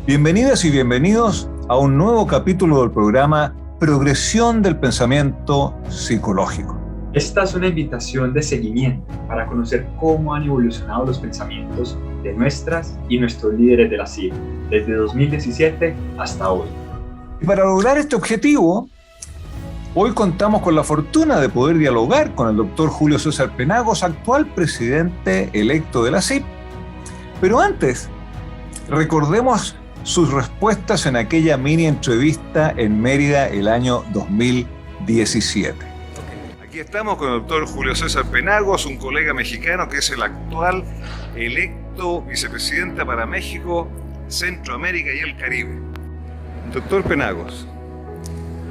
Bienvenidas y bienvenidos a un nuevo capítulo del programa Progresión del Pensamiento Psicológico. Esta es una invitación de seguimiento para conocer cómo han evolucionado los pensamientos de nuestras y nuestros líderes de la CIP desde 2017 hasta hoy. Y para lograr este objetivo, hoy contamos con la fortuna de poder dialogar con el doctor Julio César Penagos, actual presidente electo de la CIP. Pero antes, recordemos sus respuestas en aquella mini entrevista en Mérida el año 2017. Aquí estamos con el doctor Julio César Penagos, un colega mexicano que es el actual electo vicepresidente para México, Centroamérica y el Caribe. Doctor Penagos,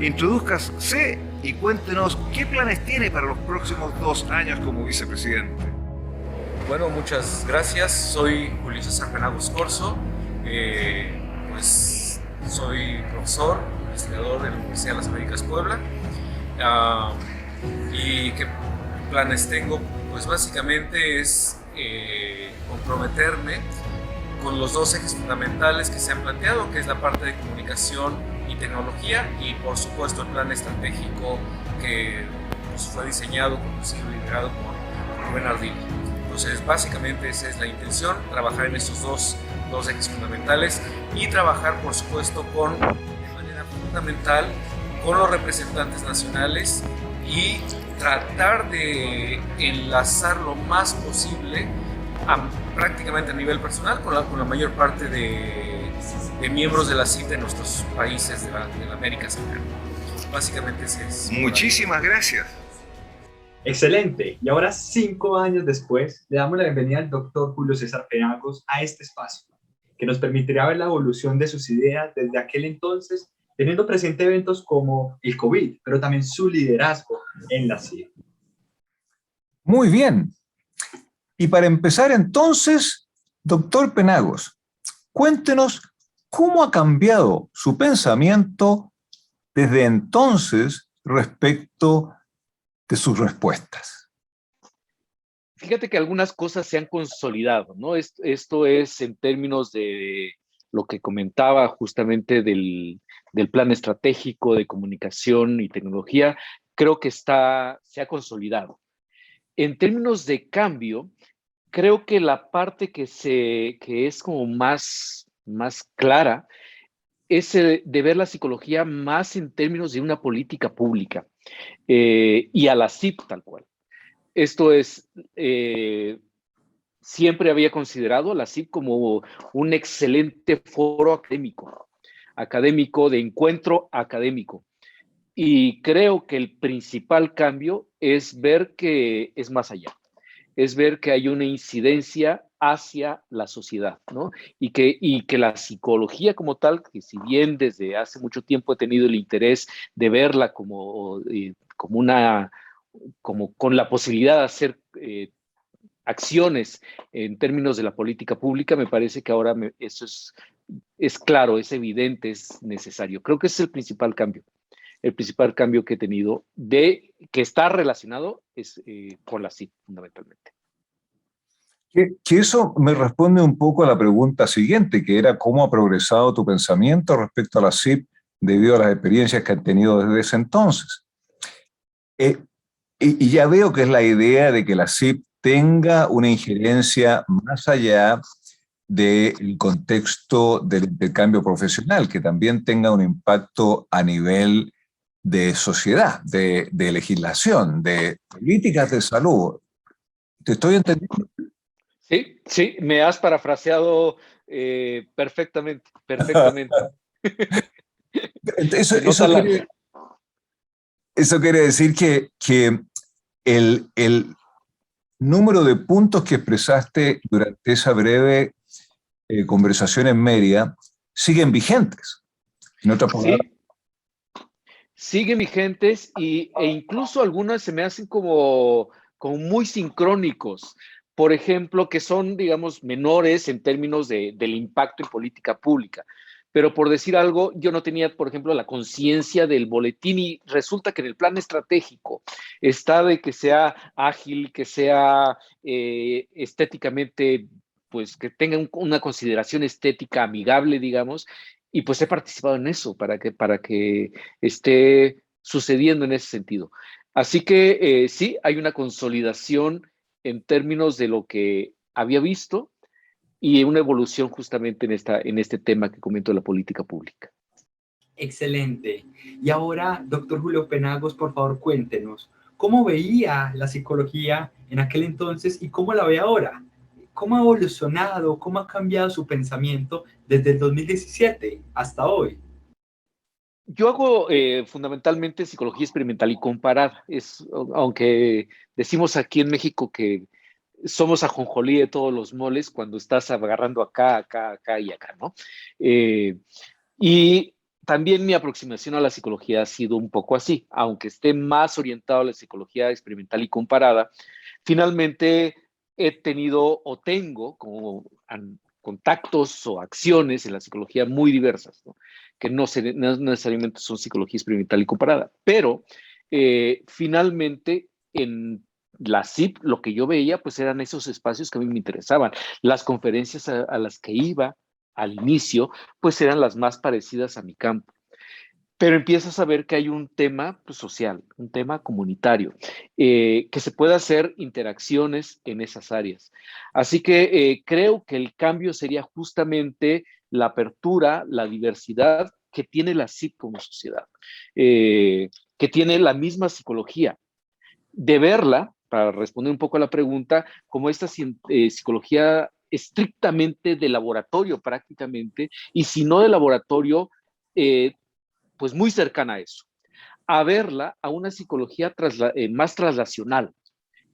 introdúzcase y cuéntenos qué planes tiene para los próximos 2 años como vicepresidente. Bueno, muchas gracias. Soy Julio César Penagos Corzo. Pues soy profesor, investigador de la Universidad de las Américas Puebla. ¿Y qué planes tengo? Pues básicamente es comprometerme con los 2 ejes fundamentales que se han planteado, que es la parte de comunicación y tecnología, y por supuesto el plan estratégico que pues, fue diseñado, conducido y liderado por Rubén Ardila. Entonces básicamente esa es la intención, trabajar en esos dos ejes fundamentales y trabajar por supuesto de manera fundamental con los representantes nacionales y tratar de enlazar lo más posible prácticamente a nivel personal con la mayor parte de miembros de la CIP de nuestros países de la América Central. Básicamente ese es. Muchísimas gracias. Excelente. Y ahora, 5 años después, le damos la bienvenida al doctor Julio César Penagos a este espacio, que nos permitirá ver la evolución de sus ideas desde aquel entonces, teniendo presente eventos como el COVID, pero también su liderazgo en la CIP. Muy bien. Y para empezar entonces, doctor Penagos, cuéntenos cómo ha cambiado su pensamiento desde entonces respecto de sus respuestas. Fíjate que algunas cosas se han consolidado, ¿no? Esto es en términos de lo que comentaba justamente del plan estratégico de comunicación y tecnología, creo que se ha consolidado. En términos de cambio, creo que la parte que es como más clara es de ver la psicología más en términos de una política pública y a la CIP tal cual. Esto es, siempre había considerado a la CIP como un excelente foro académico de encuentro académico. Y creo que el principal cambio es ver que es más allá, es ver que hay una incidencia hacia la sociedad, ¿no? Y que la psicología como tal, que si bien desde hace mucho tiempo he tenido el interés de verla como con la posibilidad de hacer acciones en términos de la política pública, me parece que ahora eso es claro, es evidente, es necesario. Creo que ese es el principal cambio que he tenido, que está relacionado con la CIP fundamentalmente. Que eso me responde un poco a la pregunta siguiente, que era cómo ha progresado tu pensamiento respecto a la CIP debido a las experiencias que han tenido desde ese entonces. Y ya veo que es la idea de que la CIP tenga una injerencia más allá del contexto del intercambio profesional, que también tenga un impacto a nivel de sociedad, de legislación, de políticas de salud. ¿Te estoy entendiendo? Sí, me has parafraseado perfectamente. Eso quiere decir que el número de puntos que expresaste durante esa breve conversación en Mérida siguen vigentes. En otras palabras, siguen vigentes e incluso algunas se me hacen como muy sincrónicos. Por ejemplo, que son, digamos, menores en términos del impacto en política pública. Pero por decir algo, yo no tenía, por ejemplo, la conciencia del boletín y resulta que en el plan estratégico está de que sea ágil, que sea estéticamente pues que tenga una consideración estética amigable, digamos, y pues he participado en eso para que esté sucediendo en ese sentido. Así que sí, hay una consolidación en términos de lo que había visto y una evolución justamente en este tema que comento de la política pública. Excelente. Y ahora, doctor Julio Penagos, por favor, cuéntenos, ¿cómo veía la psicología en aquel entonces y cómo la ve ahora? ¿Cómo ha evolucionado, cómo ha cambiado su pensamiento desde el 2017 hasta hoy? Yo hago fundamentalmente psicología experimental y comparada. Aunque decimos aquí en México que somos ajonjolí de todos los moles cuando estás agarrando acá, acá, acá y acá, ¿no? Eh, y también mi aproximación a la psicología ha sido un poco así, aunque esté más orientado a la psicología experimental y comparada, finalmente he tenido o tengo como contactos o acciones en la psicología muy diversas, ¿no? Que no necesariamente son psicología experimental y comparada, pero finalmente en la CIP lo que yo veía pues eran esos espacios que a mí me interesaban, las conferencias a las que iba al inicio pues eran las más parecidas a mi campo. Pero empiezas a ver que hay un tema pues, social, un tema comunitario, que se puede hacer interacciones en esas áreas. Así que creo que el cambio sería justamente la apertura, la diversidad que tiene la psic como sociedad, que tiene la misma psicología, de verla, para responder un poco a la pregunta, como esta psicología estrictamente de laboratorio prácticamente, y si no de laboratorio, eh, pues muy cercana a eso, a verla a una psicología más traslacional,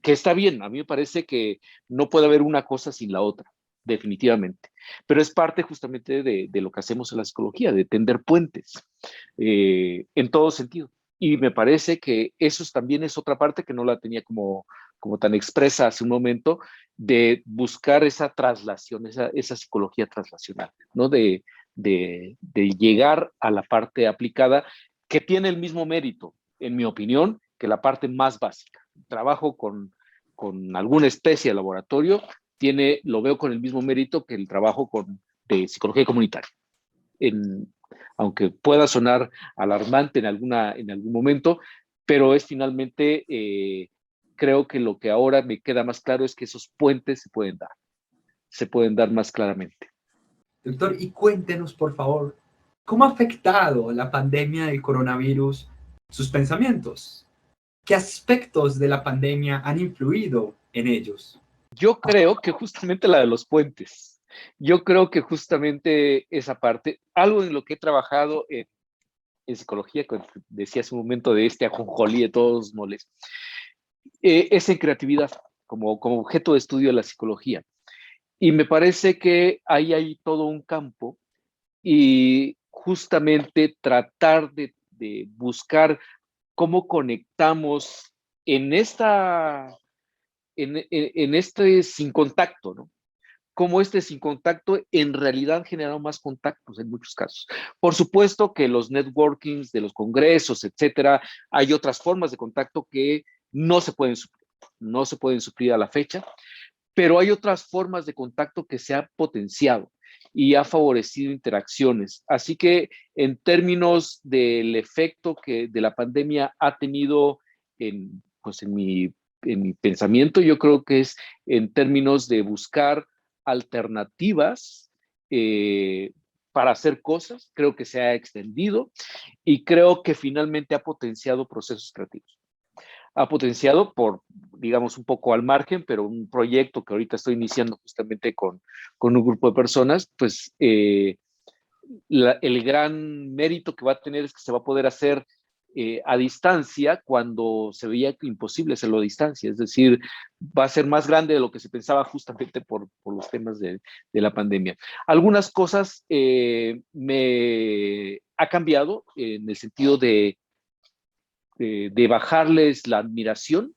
que está bien, a mí me parece que no puede haber una cosa sin la otra, definitivamente, pero es parte justamente de lo que hacemos en la psicología, de tender puentes en todo sentido. Y me parece que eso también es otra parte que no la tenía como tan expresa hace un momento, de buscar esa traslación, esa psicología traslacional, ¿no? De llegar a la parte aplicada que tiene el mismo mérito, en mi opinión, que la parte más básica. Trabajo con alguna especie de laboratorio, lo veo con el mismo mérito que el trabajo de psicología comunitaria. En, Aunque pueda sonar alarmante en algún momento, pero es finalmente, creo que lo que ahora me queda más claro es que esos puentes se pueden dar más claramente. Doctor, y cuéntenos, por favor, ¿cómo ha afectado la pandemia del coronavirus sus pensamientos? ¿Qué aspectos de la pandemia han influido en ellos? Yo creo que justamente la de los puentes. Yo creo que justamente esa parte, algo en lo que he trabajado en psicología, como decía hace un momento, de este ajonjolí de todos los moles, es en creatividad, como objeto de estudio de la psicología. Y me parece que ahí hay todo un campo y justamente tratar de buscar cómo conectamos en en este sin contacto, ¿no? Cómo este sin contacto en realidad genera más contactos en muchos casos. Por supuesto que los networkings de los congresos, etcétera, hay otras formas de contacto que no se pueden suplir a la fecha, pero hay otras formas de contacto que se ha potenciado y ha favorecido interacciones. Así que en términos del efecto que de la pandemia ha tenido pues en mi pensamiento, yo creo que es en términos de buscar alternativas para hacer cosas, creo que se ha extendido y creo que finalmente ha potenciado procesos creativos. Ha potenciado digamos, un poco al margen, pero un proyecto que ahorita estoy iniciando justamente con un grupo de personas, pues el gran mérito que va a tener es que se va a poder hacer a distancia cuando se veía imposible hacerlo a distancia. Es decir, va a ser más grande de lo que se pensaba justamente por los temas de la pandemia. Algunas cosas me ha cambiado en el sentido de bajarles la admiración.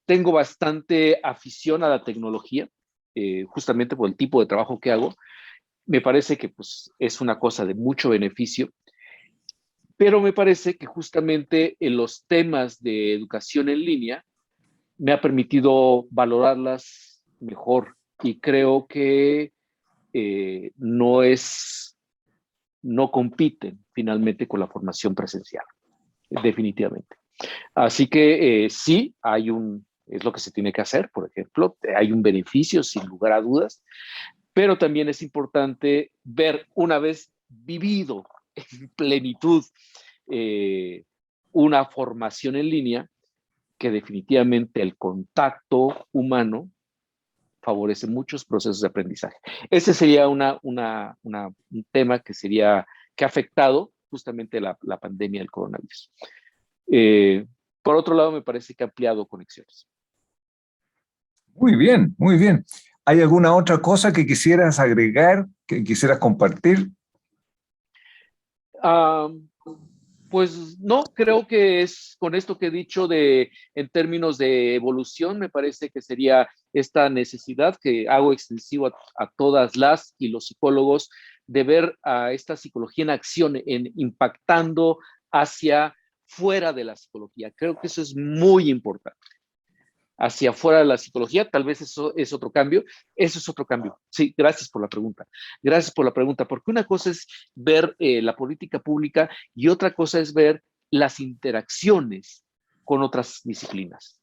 Tengo bastante afición a la tecnología, justamente por el tipo de trabajo que hago. Me parece que pues, es una cosa de mucho beneficio, pero me parece que justamente en los temas de educación en línea me ha permitido valorarlas mejor y creo que no compiten finalmente con la formación presencial, definitivamente. Así que sí, es lo que se tiene que hacer, por ejemplo, hay un beneficio sin lugar a dudas, pero también es importante ver, una vez vivido en plenitud una formación en línea, que definitivamente el contacto humano favorece muchos procesos de aprendizaje. Ese sería un tema que ha afectado justamente la pandemia del coronavirus. Por otro lado, me parece que ha ampliado conexiones. Muy bien, muy bien. ¿Hay alguna otra cosa que quisieras agregar, que quisieras compartir? Pues no, creo que es con esto que he dicho en términos de evolución, me parece que sería esta necesidad que hago extensivo a todas las y los psicólogos de ver a esta psicología en acción, impactando hacia fuera de la psicología. Creo que eso es muy importante. Hacia fuera de la psicología, tal vez eso es otro cambio. Eso es otro cambio. Sí, gracias por la pregunta. Gracias por la pregunta, porque una cosa es ver la política pública y otra cosa es ver las interacciones con otras disciplinas,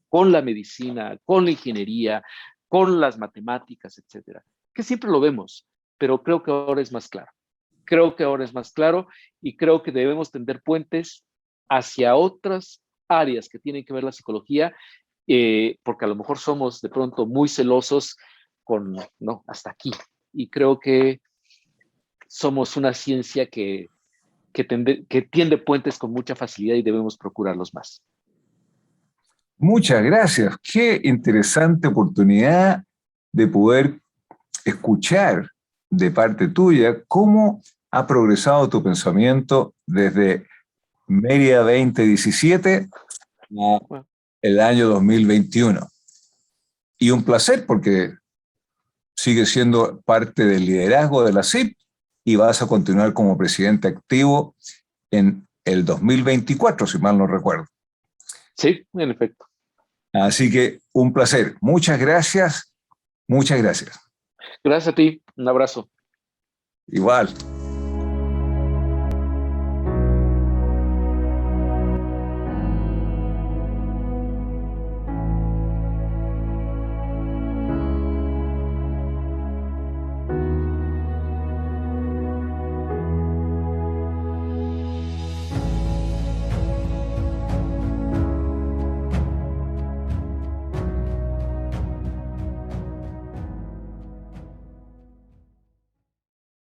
con la medicina, con la ingeniería, con las matemáticas, etcétera. Que siempre lo vemos, pero creo que ahora es más claro. Creo que ahora es más claro y creo que debemos tender puentes hacia otras áreas que tienen que ver la psicología, porque a lo mejor somos de pronto muy celosos no, hasta aquí. Y creo que somos una ciencia que tiende puentes con mucha facilidad y debemos procurarlos más. Muchas gracias. Qué interesante oportunidad de poder escuchar de parte tuya cómo ha progresado tu pensamiento desde Mérida 2017 a el año 2021. Y un placer porque sigues siendo parte del liderazgo de la CIP y vas a continuar como presidente activo en el 2024, si mal no recuerdo. Sí, en efecto. Así que un placer. Muchas gracias. Muchas gracias. Gracias a ti. Un abrazo. Igual.